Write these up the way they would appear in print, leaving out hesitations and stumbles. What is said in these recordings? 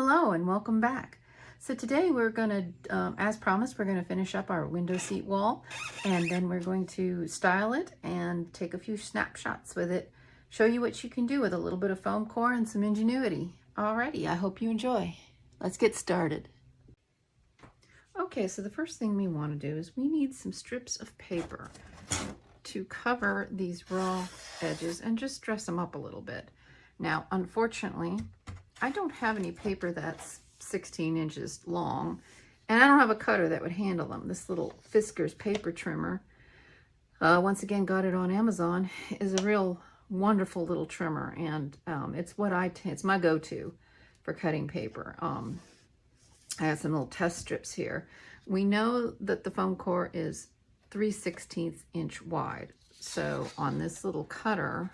Hello and welcome back. So today we're going to, as promised, we're going to finish up our window seat wall, and then we're going to style it and take a few snapshots with it, show you what you can do with a little bit of foam core and some ingenuity. Alrighty, I hope you enjoy. Let's get started. Okay, so the first thing we want to do is we need some strips of paper to cover these raw edges and just dress them up a little bit. Now, unfortunately, I don't have any paper that's 16 inches long, and I don't have a cutter that would handle them. This little Fisker's paper trimmer, once again got it on Amazon, is a real wonderful little trimmer, and it's my go-to for cutting paper. I have some little test strips here. We know that the foam core is 3/16 inch wide, so on this little cutter,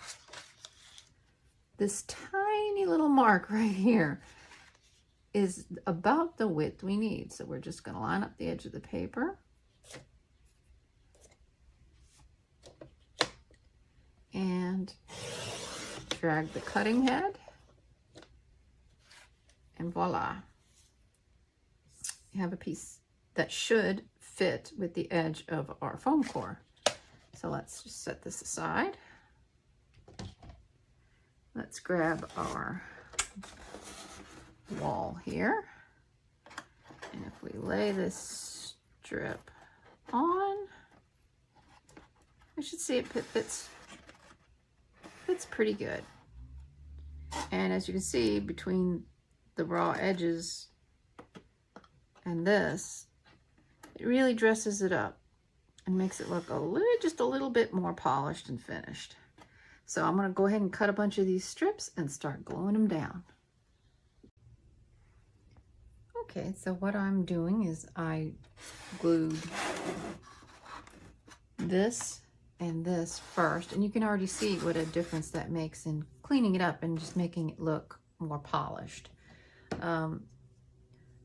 this tiny little mark right here is about the width we need. So we're just going to line up the edge of the paper and drag the cutting head, and voila. You have a piece that should fit with the edge of our foam core. So let's just set this aside. Let's grab our wall here, and if we lay this strip on, we should see it fits pretty good. And as you can see, between the raw edges and this, it really dresses it up and makes it look just a little bit more polished and finished. So I'm going to go ahead and cut a bunch of these strips and start gluing them down. Okay, so what I'm doing is I glued this and this first, and you can already see what a difference that makes in cleaning it up and just making it look more polished.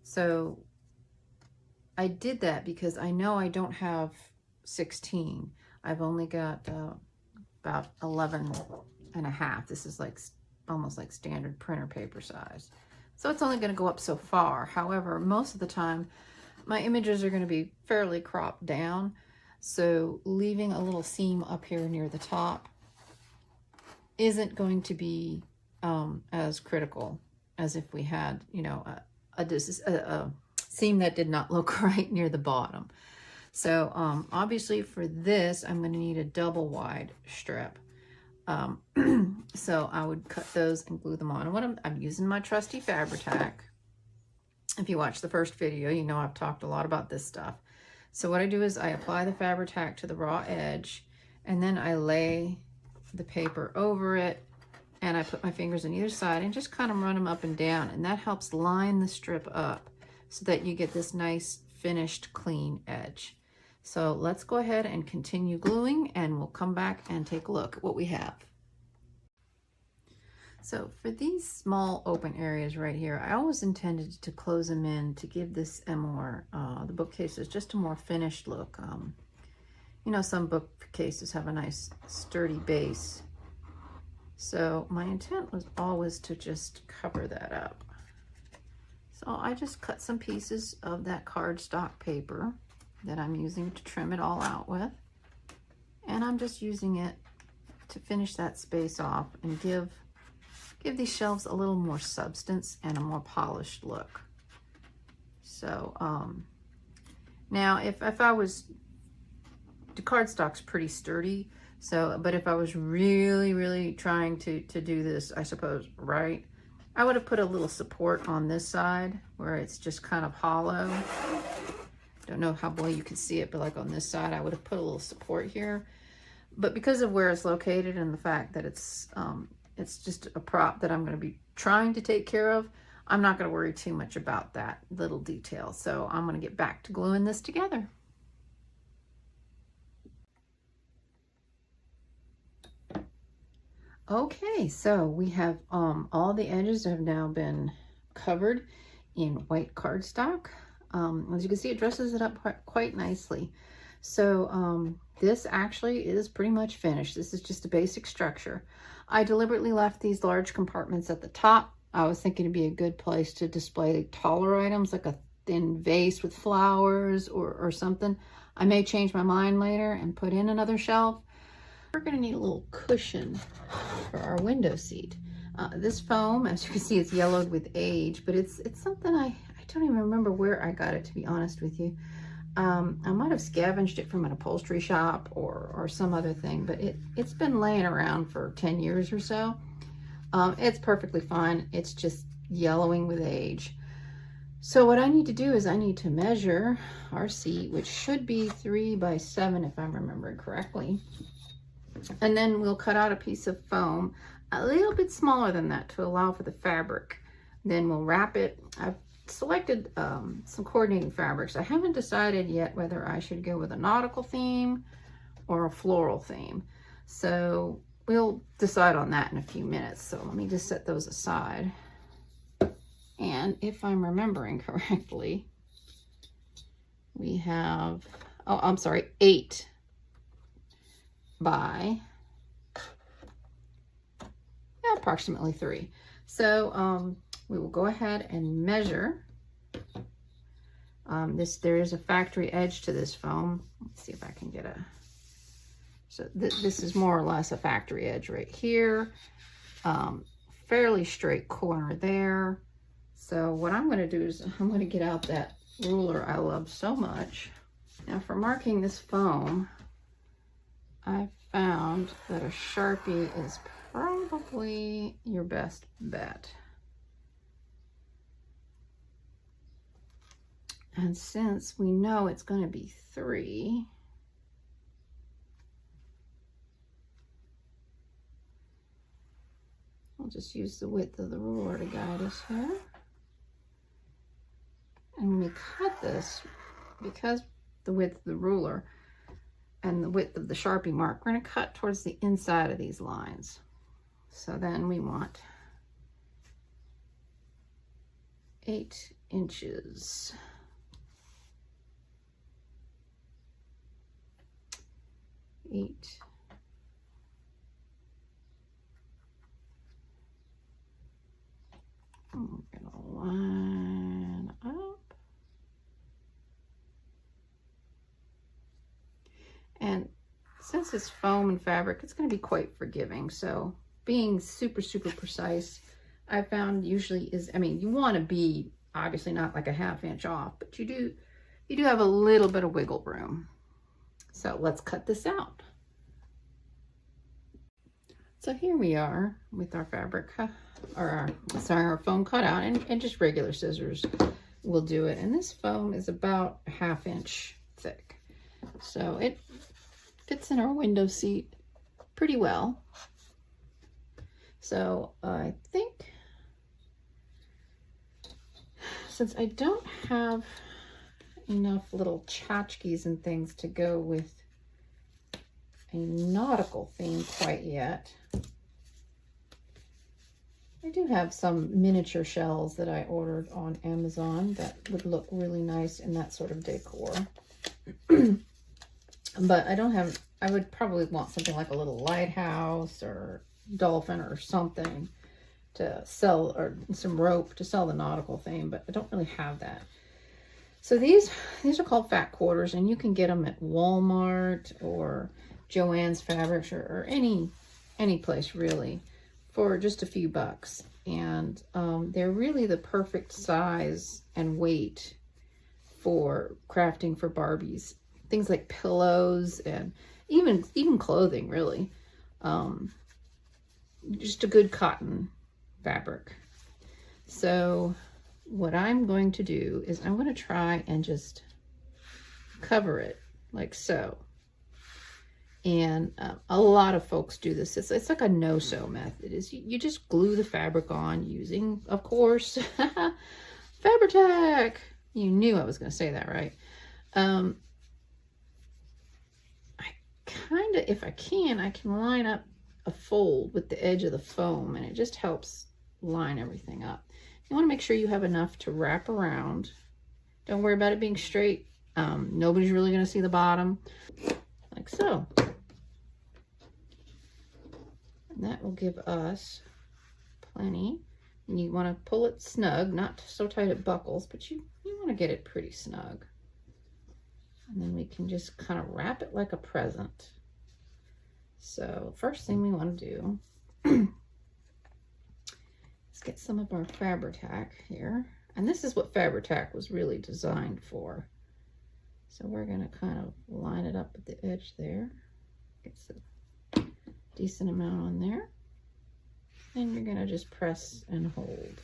So I did that because I know I don't have 16. I've only got about 11.5. This is like almost like standard printer paper size. So it's only going to go up so far. However, most of the time my images are going to be fairly cropped down. So leaving a little seam up here near the top isn't going to be as critical as if we had, you know, a seam that did not look right near the bottom. So obviously for this, I'm going to need a double wide strip. So I would cut those and glue them on. And what I'm using my trusty Fabri-Tac. If you watched the first video, you know I've talked a lot about this stuff. So what I do is I apply the Fabri-Tac to the raw edge, and then I lay the paper over it, and I put my fingers on either side and just kind of run them up and down, and that helps line the strip up so that you get this nice finished clean edge. So let's go ahead and continue gluing, and we'll come back and take a look at what we have. So for these small open areas right here, I always intended to close them in to give this a more, the bookcases just a more finished look. You know, some bookcases have a nice sturdy base. So my intent was always to just cover that up. So I just cut some pieces of that cardstock paper that I'm using to trim it all out with, and I'm just using it to finish that space off and give these shelves a little more substance and a more polished look. So now if I was, the cardstock's pretty sturdy, so but if I was really trying to do this, I suppose, right, I would have put a little support on this side where it's just kind of hollow. Don't know how well you can see it, but like on this side, I would have put a little support here. But because of where it's located and the fact that it's just a prop that I'm going to be trying to take care of, I'm not going to worry too much about that little detail. So I'm going to get back to gluing this together. Okay, so we have all the edges have now been covered in white cardstock. As you can see, it dresses it up quite nicely. So this actually is pretty much finished. This is just a basic structure. I deliberately left these large compartments at the top I was thinking it'd be a good place to display taller items, like a thin vase with flowers or something. I may change my mind later and put in another shelf. We're gonna need a little cushion for our window seat. This foam, as you can see, it's yellowed with age, but it's something I don't even remember where I got it, to be honest with you. I might have scavenged it from an upholstery shop or some other thing, but it's been laying around for 10 years or so. It's perfectly fine. It's just yellowing with age. So what I need to do is I need to measure our seat, which should be 3 by 7 if I'm remembering correctly. And then we'll cut out a piece of foam a little bit smaller than that to allow for the fabric. Then we'll wrap it. I've selected some coordinating fabrics. I haven't decided yet whether I should go with a nautical theme or a floral theme. So we'll decide on that in a few minutes. So let me just set those aside. And if I'm remembering correctly, we have, oh, I'm sorry, 8 by approximately 3. So we will go ahead and measure. There is a factory edge to this foam. Let's see if I can get a, so this is more or less a factory edge right here. Fairly straight corner there. So what I'm going to do is I'm going to get out that ruler I love so much. Now for marking this foam, I found that a Sharpie is probably your best bet. And since we know it's going to be 3, I'll just use the width of the ruler to guide us here. And when we cut this, because the width of the ruler and the width of the Sharpie mark, we're going to cut towards the inside of these lines. So then we want 8 inches. I'm gonna line up. And since it's foam and fabric, it's going to be quite forgiving. So being super, super precise, I found usually is, I mean, you want to be obviously not like a 1/2 inch off, but you do have a little bit of wiggle room. So let's cut this out. So here we are with our fabric, or our foam cut out, and just regular scissors will do it. And this foam is about a 1/2 inch thick. So it fits in our window seat pretty well. So I think, since I don't have enough little tchotchkes and things to go with a nautical theme quite yet, I do have some miniature shells that I ordered on Amazon that would look really nice in that sort of decor. But I don't have, I would probably want something like a little lighthouse or dolphin or something to sell, or some rope to sell the nautical theme, but I don't really have that. So these are called fat quarters, and you can get them at Walmart or Joann's Fabrics or any place really for just a few bucks. And they're really the perfect size and weight for crafting for Barbies. Things like pillows and even clothing, really. Just a good cotton fabric. So what I'm going to do is I'm going to try and just cover it like so. And a lot of folks do this. It's like a no-sew method. Is you just glue the fabric on using, of course, Fabri-Tac. You knew I was going to say that, right? I kind of, if I can line up a fold with the edge of the foam, and it just helps line everything up. You want to make sure you have enough to wrap around. Don't worry about it being straight. Nobody's really going to see the bottom. Like so. And that will give us plenty. You want to pull it snug, not so tight it buckles, but you want to get it pretty snug. And then we can just kind of wrap it like a present. So first thing we want to do is get some of our Fabri-Tac here. And this is what Fabri-Tac was really designed for. So we're going to kind of line it up at the edge there. Gets a decent amount on there. And you're going to just press and hold.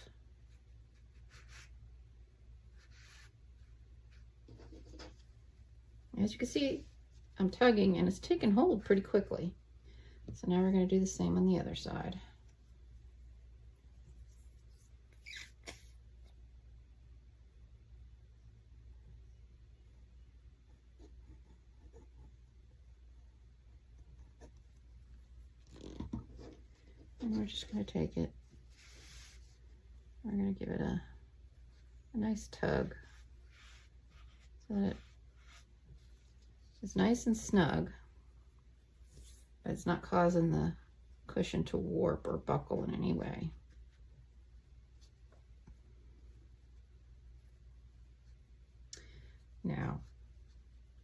As you can see, I'm tugging and it's taking hold pretty quickly. So now we're going to do the same on the other side. And we're just going to take it, we're going to give it a nice tug so that it's nice and snug, but it's not causing the cushion to warp or buckle in any way. Now,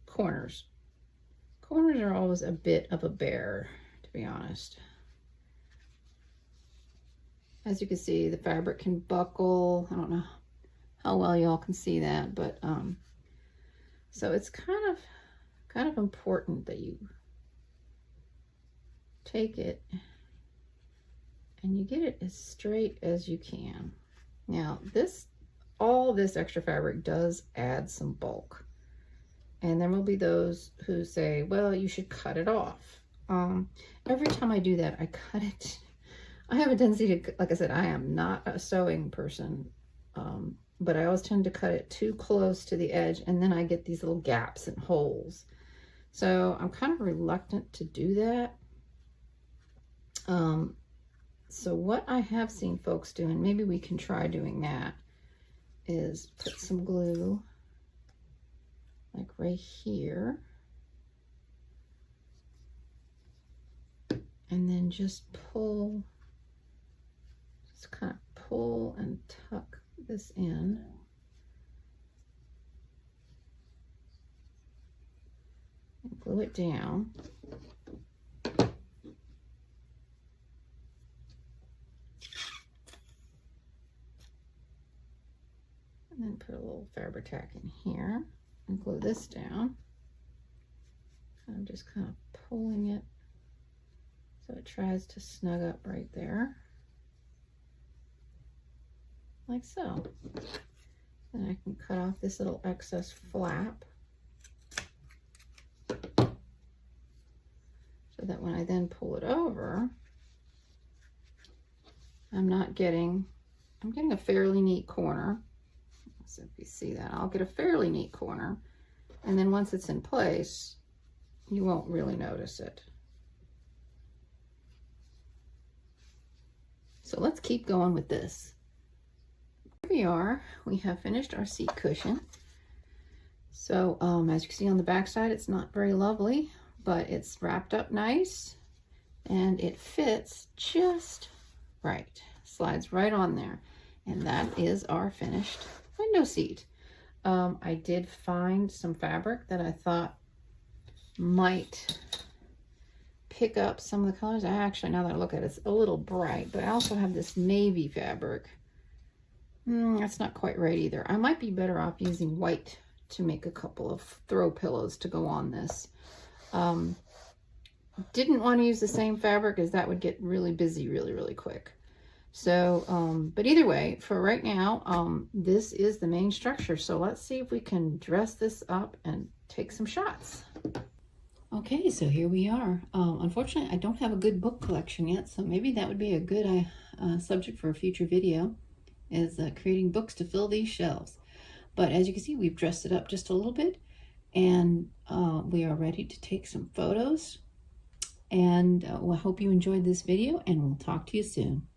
corners. Corners are always a bit of a bear, to be honest. As you can see, the fabric can buckle. I don't know how well y'all can see that, but so it's kind of important that you take it and you get it as straight as you can. Now, all this extra fabric does add some bulk, and there will be those who say, well, you should cut it off. Every time I do that, I cut it. I have a tendency to, like I said, I am not a sewing person, but I always tend to cut it too close to the edge, and then I get these little gaps and holes. So I'm kind of reluctant to do that. So what I have seen folks do, and maybe we can try doing that, is put some glue like right here, and then just pull, just kind of pull and tuck this in. And glue it down. And then put a little Fabri-Tac in here and glue this down. I'm just kind of pulling it so it tries to snug up right there, like so. Then I can cut off this little excess flap so that when I then pull it over, I'm getting a fairly neat corner. So if you see that, I'll get a fairly neat corner, and then once it's in place, you won't really notice it. So let's keep going with this. Here we are. We have finished our seat cushion. So as you can see on the back side, it's not very lovely, but it's wrapped up nice and it fits just right. Slides right on there, and that is our finished window seat. I did find some fabric that I thought might pick up some of the colors. I actually, now that I look at it, it's a little bright, but I also have this navy fabric. That's not quite right either. I might be better off using white to make a couple of throw pillows to go on this. Didn't want to use the same fabric, as that would get really busy really quick. So, but either way, for right now, this is the main structure. So let's see if we can dress this up and take some shots. Okay, so here we are. Unfortunately, I don't have a good book collection yet, so maybe that would be a good subject for a future video, is creating books to fill these shelves. But as you can see, we've dressed it up just a little bit, and we are ready to take some photos. And I hope you enjoyed this video, and we'll talk to you soon.